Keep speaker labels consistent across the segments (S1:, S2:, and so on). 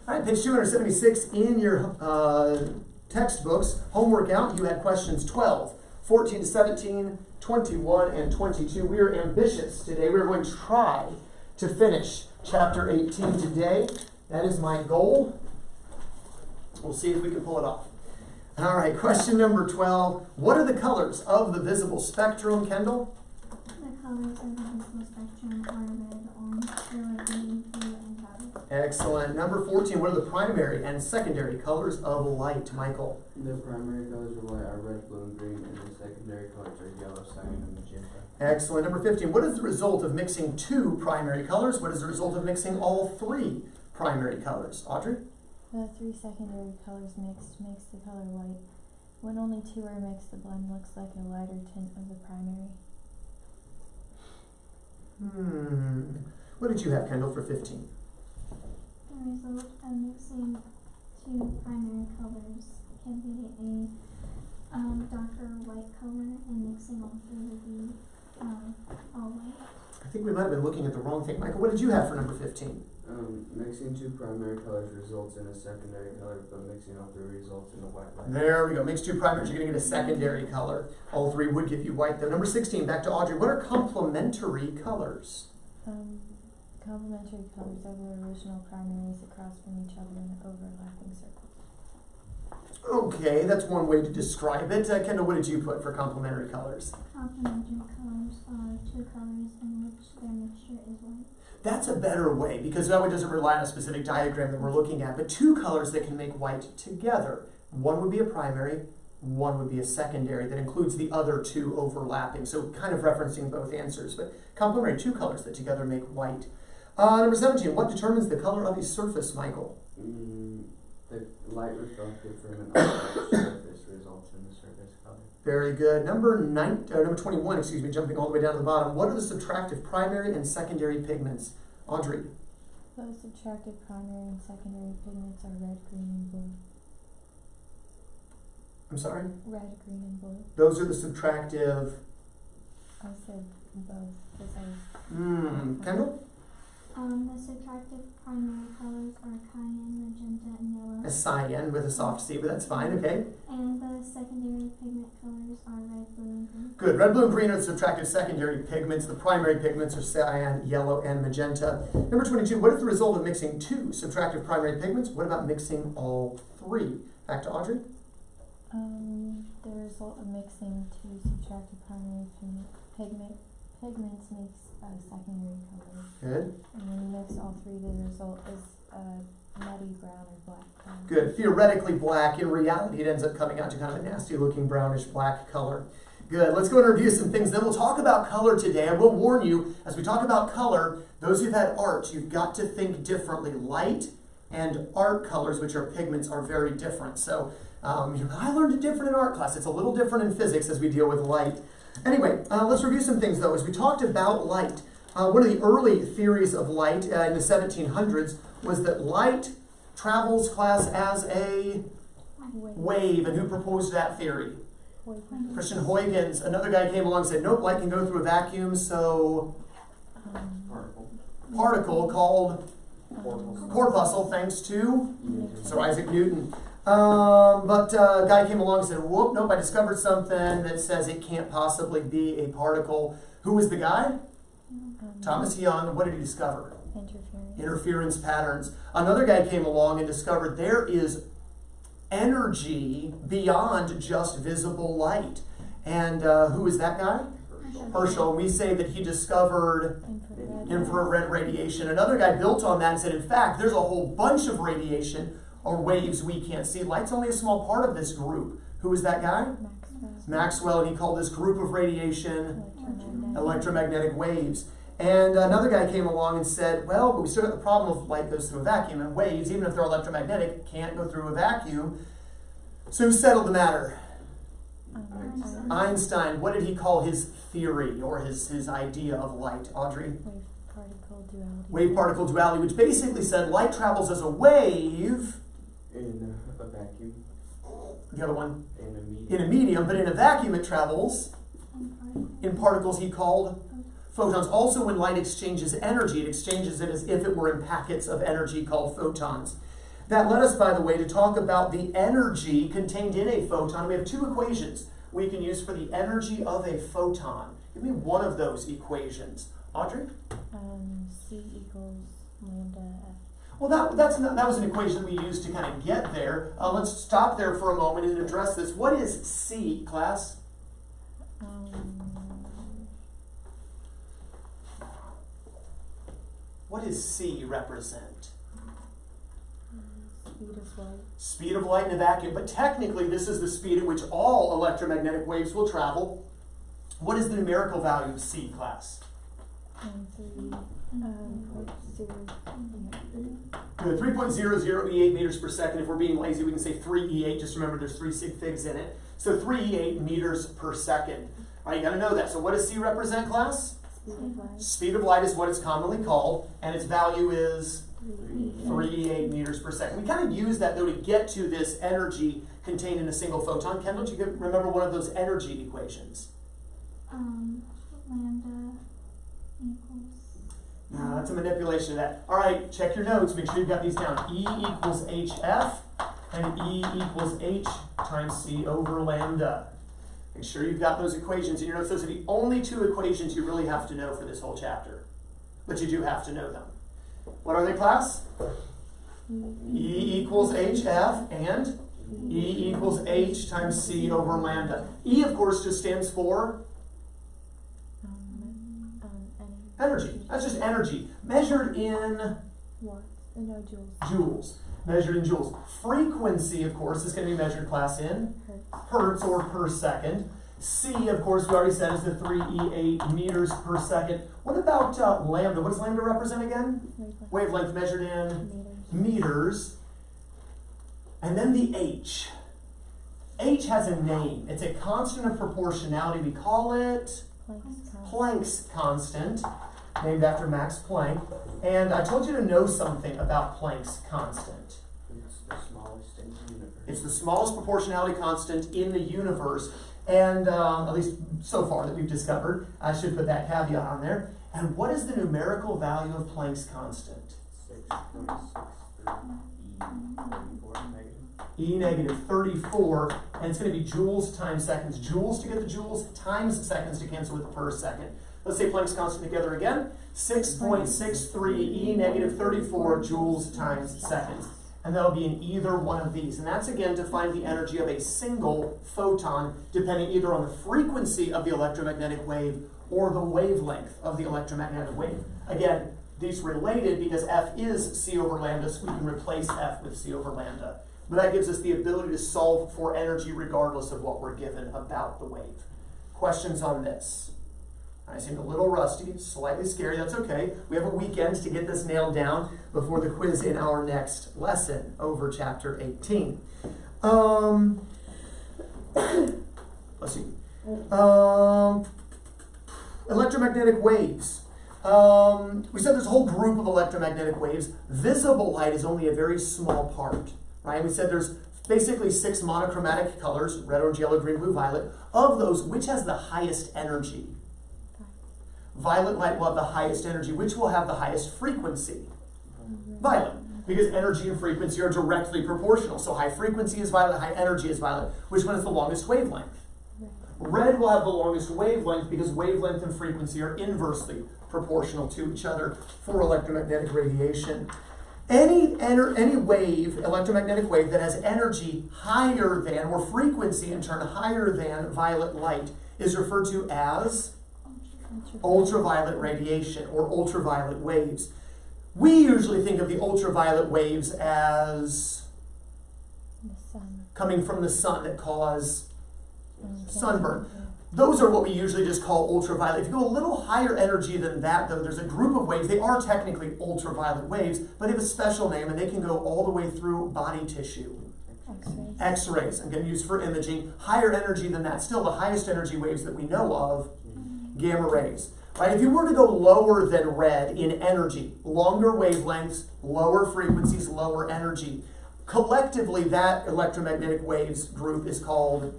S1: All right, page 276 in your textbooks, homework out, you had questions 12, 14 to 17, 21, and 22. We are ambitious today. We are going to try to finish chapter 18 today. That is my goal. We'll see if we can pull it off. All right, question number 12. What are the colors of the visible spectrum, Kendall?
S2: The colors of the visible spectrum are red, orange, yellow, green, blue, and violet.
S1: Excellent. Number 14. What are the primary and secondary colors of light, Michael?
S3: The primary colors of light are red, blue, and green, and the secondary colors are yellow, cyan, and magenta.
S1: Excellent. Number 15. What is the result of mixing two primary colors? What is the result of mixing all three primary colors? Audrey?
S4: The three secondary colors mixed makes the color white. When only two are mixed, the blend looks like a lighter tint of the primary.
S1: What did you have, Kendall, for 15?
S2: The result of mixing two primary colors can be a darker white color, and mixing all three would be all white.
S1: I think we might have been looking at the wrong thing. Michael, what did you have for number 15?
S3: Mixing two primary colors results in a secondary color, but mixing all three results in a white light.
S1: There we go. Mix two primaries, you're going to get a secondary color. All three would give you white, though. Number 16, back to Audrey. What are complementary colors?
S4: Complementary colors are the original primaries across from each other in overlapping circles.
S1: Okay, that's one way to describe it. Kendall, what did you put for complementary colors?
S2: Complementary colors are two colors in which their mixture is white.
S1: That's a better way, because that way it doesn't rely on a specific diagram that we're looking at, but two colors that can make white together. One would be a primary, one would be a secondary that includes the other two overlapping, so kind of referencing both answers, but complementary, two colors that together make white. Number 17, what determines the color of a surface, Michael?
S3: The light reflected from an object surface results in the surface color.
S1: Very good. Number 21, jumping all the way down to the bottom. What are the subtractive primary and secondary pigments? Audrey?
S4: The subtractive primary and secondary pigments are red, green, and blue.
S1: I'm sorry?
S4: Red, green, and blue.
S1: Those are the subtractive...
S4: I said both.
S1: Kendall?
S2: The subtractive primary colors are cyan, magenta, and yellow.
S1: A cyan with a soft C, but that's fine, okay.
S2: And the secondary pigment colors are red, blue, and green.
S1: Good. Red, blue, and green are the subtractive secondary pigments. The primary pigments are cyan, yellow, and magenta. Number 22, what is the result of mixing two subtractive primary pigments? What about mixing all three? Back to Audrey.
S4: The result of mixing two subtractive primary pigments makes a secondary color.
S1: Good.
S4: And when you mix all three, the result is a muddy brown or black color.
S1: Good. Theoretically black. In reality, it ends up coming out to kind of a nasty looking brownish black color. Good. Let's go and review some things. Then we'll talk about color today. I will warn you, as we talk about color, those who've had art, you've got to think differently. Light and art colors, which are pigments, are very different. So I learned it different in art class. It's a little different in physics as we deal with light. Anyway, let's review some things, though. As we talked about light, one of the early theories of light in the 1700s was that light travels, class, as a wave. And who proposed that theory?
S4: Huygens.
S1: Christian Huygens. Another guy came along and said, nope, light can go through a vacuum, so particle called corpuscle, thanks to Sir Isaac Newton. But a guy came along and said, whoop, nope, I discovered something that says it can't possibly be a particle. Who was the guy? Thomas Young. What did he discover? Interference patterns. Another guy came along and discovered there is energy beyond just visible light. And who is that guy? Herschel. We say that he discovered infrared radiation. Another guy built on that and said, in fact, there's a whole bunch of radiation or waves we can't see. Light's only a small part of this group. Who is that guy? Maxwell, and he called this group of radiation electromagnetic waves. And another guy came along and said, well, but we still got the problem of light goes through a vacuum, and waves, even if they're electromagnetic, can't go through a vacuum. So who settled the matter? Einstein. What did he call his theory or his idea of light? Audrey?
S4: Wave-particle duality.
S1: Wave-particle duality, which basically said light travels as a wave.
S3: In a vacuum.
S1: The other one?
S3: In
S1: a medium, but in a vacuum it travels in particles he called photons. Also, when light exchanges energy, it exchanges it as if it were in packets of energy called photons. That led us, by the way, to talk about the energy contained in a photon. We have two equations we can use for the energy of a photon. Give me one of those equations. Audrey?
S4: C equals lambda F.
S1: Well, that was an equation we used to kind of get there. Let's stop there for a moment and address this. What is C, class? What does C represent?
S4: Speed of light.
S1: Speed of light in a vacuum. But technically, this is the speed at which all electromagnetic waves will travel. What is the numerical value of C, class? 3.00 meters per second. If we're being lazy, we can say 3 Just remember there's 3 sig figs in it. So 3 meters per second. All right, you gotta know that. So what does C represent, class?
S4: Speed of light.
S1: Speed of light is what it's commonly called, and its value is 3 meters per second. We kind of use that, though, to get to this energy contained in a single photon. Kendall, do you remember one of those energy equations?
S2: Lambda equals.
S1: No, that's a manipulation of that. All right, check your notes. Make sure you've got these down. E equals HF, and E equals H times C over lambda. Make sure you've got those equations in your notes. Those are the only two equations you really have to know for this whole chapter. But you do have to know them. What are they, class? E equals HF and E equals H times C over lambda. E, of course, just stands for energy. That's just energy. Measured in
S4: Watts. No, joules.
S1: joules. Measured in joules. Frequency, of course, is going to be measured, class, in hertz or per second. C, of course, we already said is the 3e8 meters per second. What about lambda? What does lambda represent again? Wavelength measured in meters. And then the H. H has a name. It's a constant of proportionality. We call it Planck's constant, named after Max Planck. And I told you to know something about Planck's constant.
S3: It's the smallest in the universe.
S1: It's the smallest proportionality constant in the universe, and at least so far that we've discovered. I should put that caveat on there. And what is the numerical value of Planck's constant?
S3: 6.63
S1: E negative 34, and it's going to be joules times seconds. Joules to get the joules, times seconds to cancel with the per second. Let's say Planck's constant together again. 6.63 E negative 34 joules times seconds. And that'll be in either one of these. And that's, again, to find the energy of a single photon, depending either on the frequency of the electromagnetic wave or the wavelength of the electromagnetic wave. Again, these related because F is C over lambda, so we can replace F with C over lambda. But that gives us the ability to solve for energy regardless of what we're given about the wave. Questions on this? I seemed a little rusty, slightly scary, that's okay. We have a weekend to get this nailed down before the quiz in our next lesson over chapter 18. Let's see. Electromagnetic waves. We said there's a whole group of electromagnetic waves. Visible light is only a very small part. Right? We said there's basically 6 monochromatic colors, red, orange, yellow, green, blue, violet. Of those, which has the highest energy? Violet light will have the highest energy. Which will have the highest frequency? Violet. Because energy and frequency are directly proportional. So high frequency is violet, high energy is violet. Which one is the longest wavelength? Red will have the longest wavelength because wavelength and frequency are inversely proportional to each other for electromagnetic radiation. Any wave, electromagnetic wave, that has energy higher than, or frequency in turn higher than violet light is referred to as ultraviolet radiation or ultraviolet waves. We usually think of the ultraviolet waves as coming from the sun that cause sunburn. Those are what we usually just call ultraviolet. If you go a little higher energy than that, though, there's a group of waves. They are technically ultraviolet waves, but they have a special name, and they can go all the way through body tissue. X-rays. I'm going to use for imaging. Higher energy than that. Still the highest energy waves that we know of, gamma rays. Right? If you were to go lower than red in energy, longer wavelengths, lower frequencies, lower energy, collectively that electromagnetic waves group is called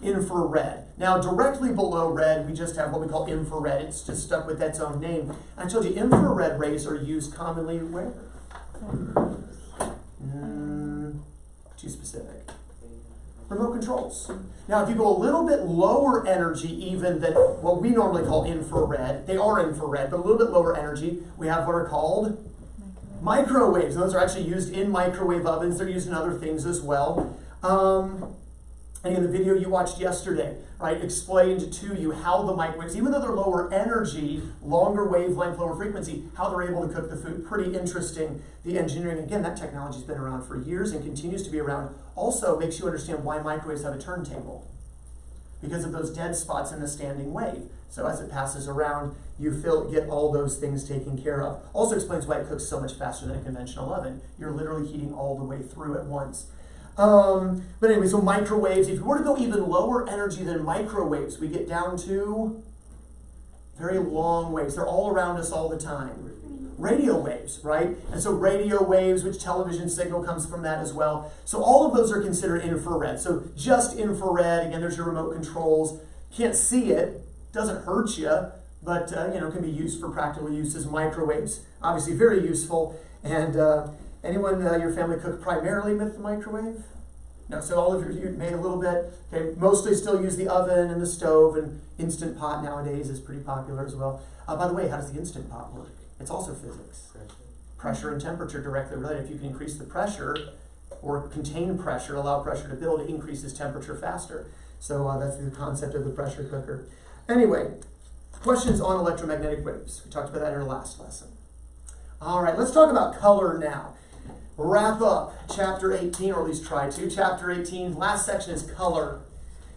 S1: infrared. Now, directly below red, we just have what we call infrared. It's just stuck with its own name. I told you infrared rays are used commonly where? remote controls. Now, if you go a little bit lower energy even than what we normally call infrared, they are infrared, but a little bit lower energy, we have what are called microwaves. Those are actually used in microwave ovens. They're used in other things as well. And in the video you watched yesterday, right, explained to you how the microwaves, even though they're lower energy, longer wavelength, lower frequency, how they're able to cook the food. Pretty interesting. The engineering, again, that technology's been around for years and continues to be around. Also makes you understand why microwaves have a turntable, because of those dead spots in the standing wave. So as it passes around, you get all those things taken care of. Also explains why it cooks so much faster than a conventional oven. You're literally heating all the way through at once. But anyway, so microwaves, if you were to go even lower energy than microwaves, we get down to very long waves. They're all around us all the time. Radio waves, right? And so radio waves, which television signal comes from that as well. So all of those are considered infrared. So just infrared, again, there's your remote controls. Can't see it, doesn't hurt you, but can be used for practical uses. Microwaves, obviously very useful. And anyone, your family cook primarily with the microwave? No, so all of you made a little bit. Okay, mostly still use the oven and the stove, and Instant Pot nowadays is pretty popular as well. By the way, how does the Instant Pot work? It's also physics. Pressure and temperature directly related. If you can increase the pressure or contain pressure, allow pressure to build, it increases temperature faster. So that's the concept of the pressure cooker. Anyway, questions on electromagnetic waves. We talked about that in our last lesson. All right, let's talk about color now. Wrap up chapter 18, or at least try to. Chapter 18, last section is color.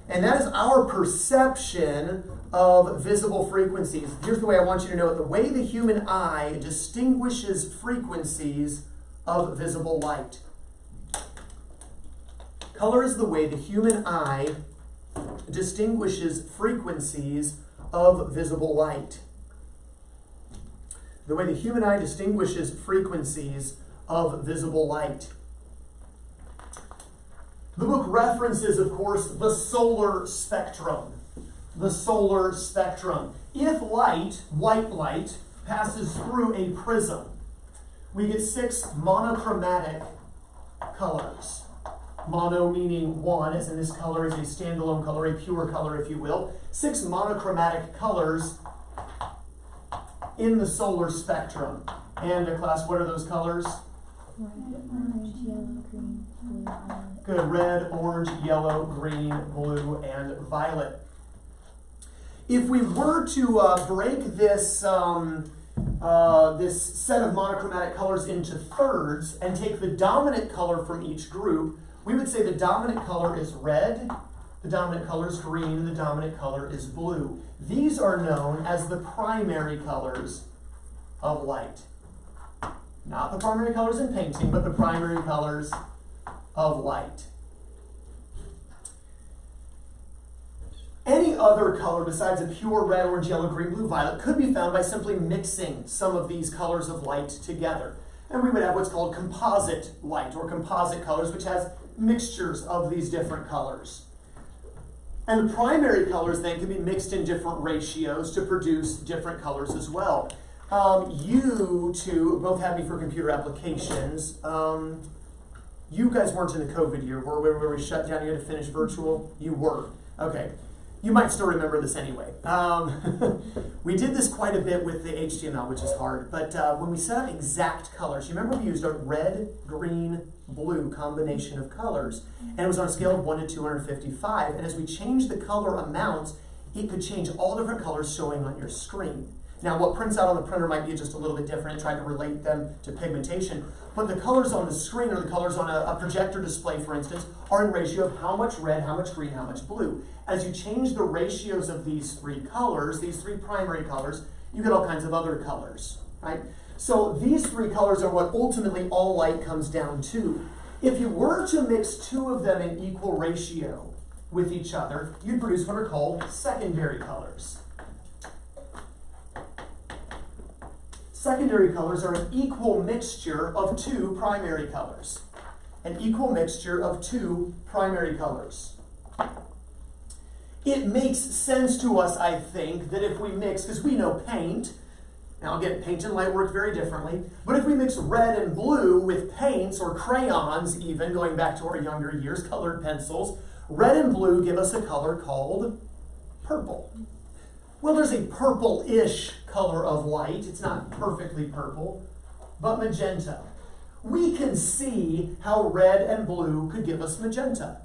S1: And that is our perception of visible frequencies. Here's the way I want you to know it. The way the human eye distinguishes frequencies of visible light. Color is the way the human eye distinguishes frequencies of visible light. The way the human eye distinguishes frequencies of visible light. The book references, of course, the solar spectrum. The solar spectrum. If light, white light, passes through a prism, we get 6 monochromatic colors. Mono meaning one, as in this color is a standalone color, a pure color, if you will. 6 monochromatic colors in the solar spectrum. And class, what are those colors?
S4: Red, orange, yellow, green, blue, violet.
S1: Good. Red, orange, yellow, green, blue, and violet. If we were to break this this set of monochromatic colors into thirds and take the dominant color from each group, we would say the dominant color is red, the dominant color is green, and the dominant color is blue. These are known as the primary colors of light. Not the primary colors in painting, but the primary colors of light. Any other color besides a pure red, orange, yellow, green, blue, violet could be found by simply mixing some of these colors of light together. And we would have what's called composite light, or composite colors, which has mixtures of these different colors. And the primary colors then can be mixed in different ratios to produce different colors as well. You two both had me for computer applications. You guys weren't in the COVID year where we shut down, you had to finish virtual? You were. Okay. You might still remember this anyway. We did this quite a bit with the HTML, which is hard, but when we set up exact colors, you remember we used a red, green, blue combination of colors, and it was on a scale of 1 to 255, and as we changed the color amounts, it could change all different colors showing on your screen. Now, what prints out on the printer might be just a little bit different, trying to relate them to pigmentation, but the colors on the screen, or the colors on a projector display, for instance, are in ratio of how much red, how much green, how much blue. As you change the ratios of these 3 colors, these 3 primary colors, you get all kinds of other colors, right? So these 3 colors are what ultimately all light comes down to. If you were to mix 2 of them in equal ratio with each other, you'd produce what are called secondary colors. Secondary colors are an equal mixture of 2 primary colors. An equal mixture of 2 primary colors. It makes sense to us, I think, that if we mix, because we know paint, now again, paint and light work very differently, but if we mix red and blue with paints or crayons even, going back to our younger years, colored pencils, Red and blue give us a color called purple. Well, there's a purple-ish color of light. It's not perfectly purple, but magenta. We can see how red and blue could give us magenta.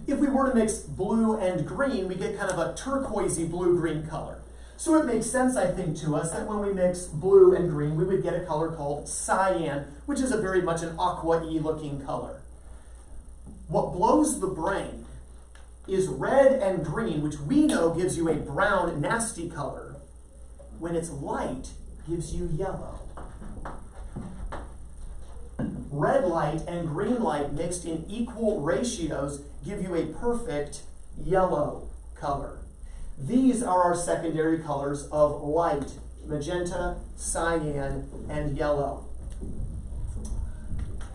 S1: If we were to mix blue and green, we get kind of a turquoisey blue-green color. So it makes sense, I think, to us that when we mix blue and green, we would get a color called cyan, which is a very much an aqua-y looking color. What blows the brain is red and green, which we know gives you a brown, nasty color. When it's light, gives you yellow. Red light and green light mixed in equal ratios give you a perfect yellow color. These are our secondary colors of light: magenta, cyan, and yellow.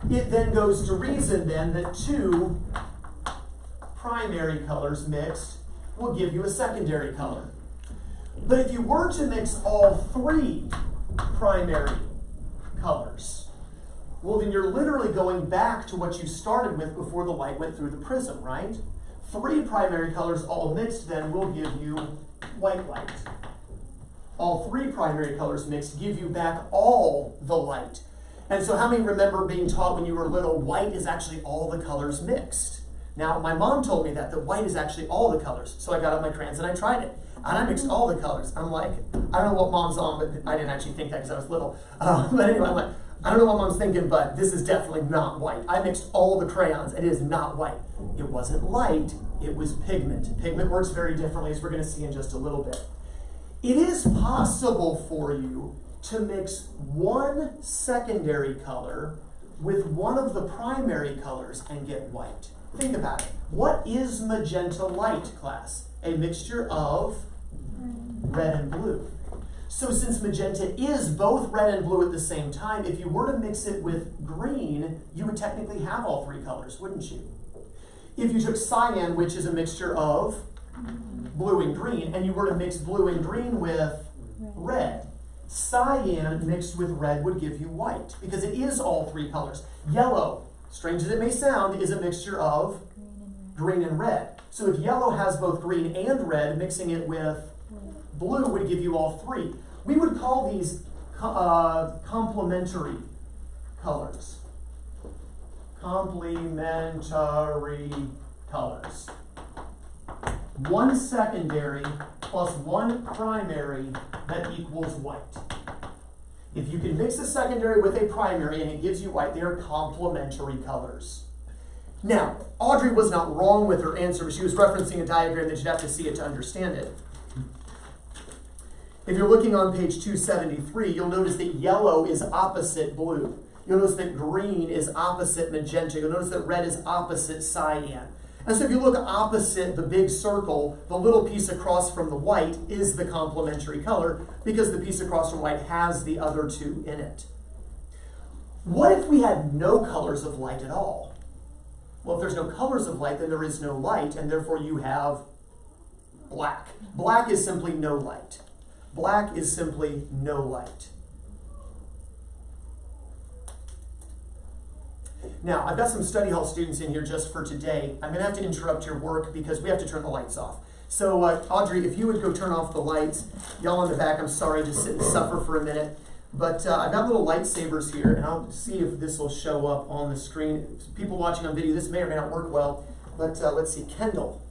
S1: It then goes to reason then that two primary colors mixed will give you a secondary color. But if you were to mix all three primary colors, well, then you're literally going back to what you started with before the light went through the prism, right? Three primary colors all mixed then will give you white light. All three primary colors mixed give you back all the light. And so how many remember being taught when you were little, white is actually all the colors mixed? Now, my mom told me that white is actually all the colors. So I got out my crayons and I tried it. And I mixed all the colors. I'm like, I don't know what mom's on, but I didn't actually think that because I was little. But anyway, I'm like, I don't know what mom's thinking, but this is definitely not white. I mixed all the crayons. It is not white. It wasn't light. It was pigment. Pigment works very differently, as we're going to see in just a little bit. It is possible for you to mix one secondary color with one of the primary colors and get white. Think about it. What is magenta light, class? A mixture of red and blue. So since magenta is both red and blue at the same time, if you were to mix it with green, you would technically have all three colors, wouldn't you? If you took cyan, which is a mixture of blue and green, and you were to mix blue and green with red, cyan mixed with red would give you white, because it is all three colors. Yellow, strange as it may sound, is a mixture of green and red. So if yellow has both green and red, mixing it with blue would give you all three. We would call these complementary colors. Complementary colors. One secondary plus one primary that equals white. If you can mix a secondary with a primary and it gives you white, they are complementary colors. Now, Audrey was not wrong with her answer, but she was referencing a diagram that you'd have to see it to understand it. If you're looking on page 273, you'll notice that yellow is opposite blue. You'll notice that green is opposite magenta. You'll notice that red is opposite cyan. And so if you look opposite the big circle, the little piece across from the white is the complementary color because the piece across from white has the other two in it. What if we had no colors of light at all? Well, if there's no colors of light, then there is no light, and therefore you have black. Black is simply no light. Black is simply no light. Now, I've got some study hall students in here just for today. I'm going to have to interrupt your work because we have to turn the lights off. So, Audrey, if you would go turn off the lights. Y'all in the back, I'm sorry, just sit and suffer for a minute. But I've got little lightsabers here, and I'll see if this will show up on the screen. People watching on video, this may or may not work well. But let's see, Kendall.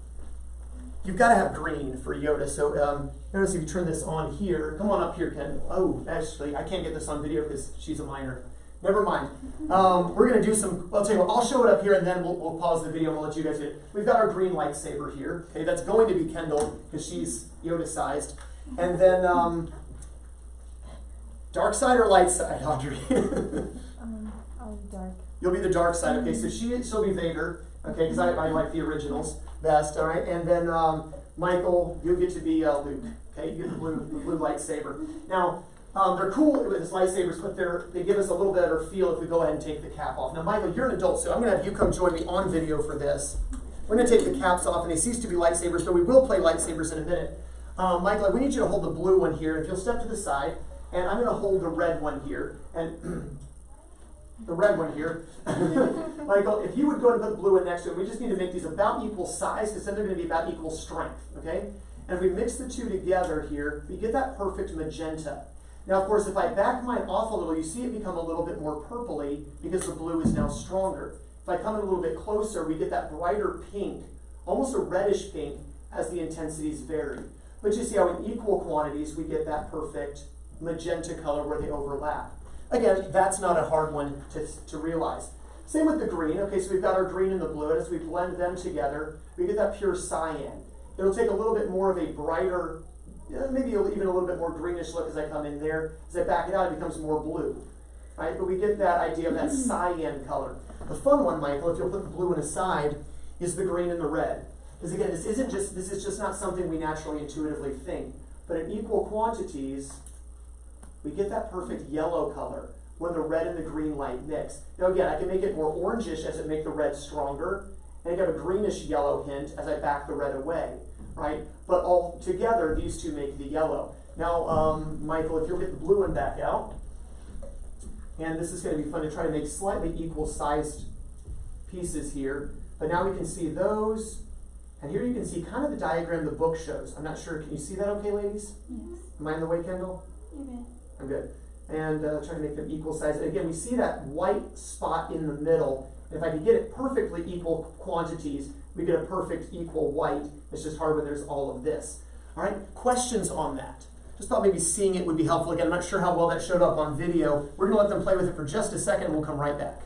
S1: You've got to have green for Yoda. So notice if you turn this on here. Come on up here, Kendall. Oh, actually, I can't get this on video because she's a minor. Never mind. We're going to do some, I'll tell you what, I'll show it up here and then we'll pause the video and we'll let you guys do it. We've got our green lightsaber here. Okay, that's going to be Kendall because she's Yoda-sized. And then, dark side or light side, Audrey?
S4: I'll be dark.
S1: You'll be the dark side. Okay, so she'll be Vader. Okay, because I like the originals best. All right, and then Michael, you'll get to be Luke. Okay, you get the blue lightsaber. Now, they're cool with this lightsabers, but they give us a little better feel if we go ahead and take the cap off. Now, Michael, you're an adult, so I'm going to have you come join me on video for this. We're going to take the caps off, and they cease to be lightsabers, but we will play lightsabers in a minute. Michael, we need you to hold the blue one here. If you'll step to the side, and I'm going to hold the red one here, and the red one here. Michael, if you would go and put blue in next to it, we just need to make these about equal size because then they're going to be about equal strength, okay? And if we mix the two together here, we get that perfect magenta. Now, of course, if I back mine off a little, you see it become a little bit more purpley because the blue is now stronger. If I come in a little bit closer, we get that brighter pink, almost a reddish pink, as the intensities vary. But you see how in equal quantities, we get that perfect magenta color where they overlap. Again, that's not a hard one to realize. Same with the green. Okay, so we've got our green and the blue, and as we blend them together, we get that pure cyan. It'll take a little bit more of a brighter, maybe even a little bit more greenish look as I come in there. As I back it out, it becomes more blue, right? But we get that idea of that cyan color. The fun one, Michael, if you'll put the blue in aside, is the green and the red. Because again, this is just not something we naturally intuitively think. But in equal quantities, we get that perfect yellow color when the red and the green light mix. Now again, I can make it more orangish as it make the red stronger, and I get a greenish yellow hint as I back the red away, right? But all together, these two make the yellow. Now, Michael, if you'll get the blue one back out, and this is going to be fun to try to make slightly equal sized pieces here, but now we can see those, and here you can see kind of the diagram the book shows. I'm not sure, can you see that okay, ladies?
S2: Yes.
S1: Am I in the way, Kendall?
S2: You're good.
S1: I'm good. And try to make them equal size. And again, we see that white spot in the middle. And if I can get it perfectly equal quantities, we get a perfect equal white. It's just hard when there's all of this. All right, questions on that? Just thought maybe seeing it would be helpful. Again, I'm not sure how well that showed up on video. We're going to let them play with it for just a second, and we'll come right back.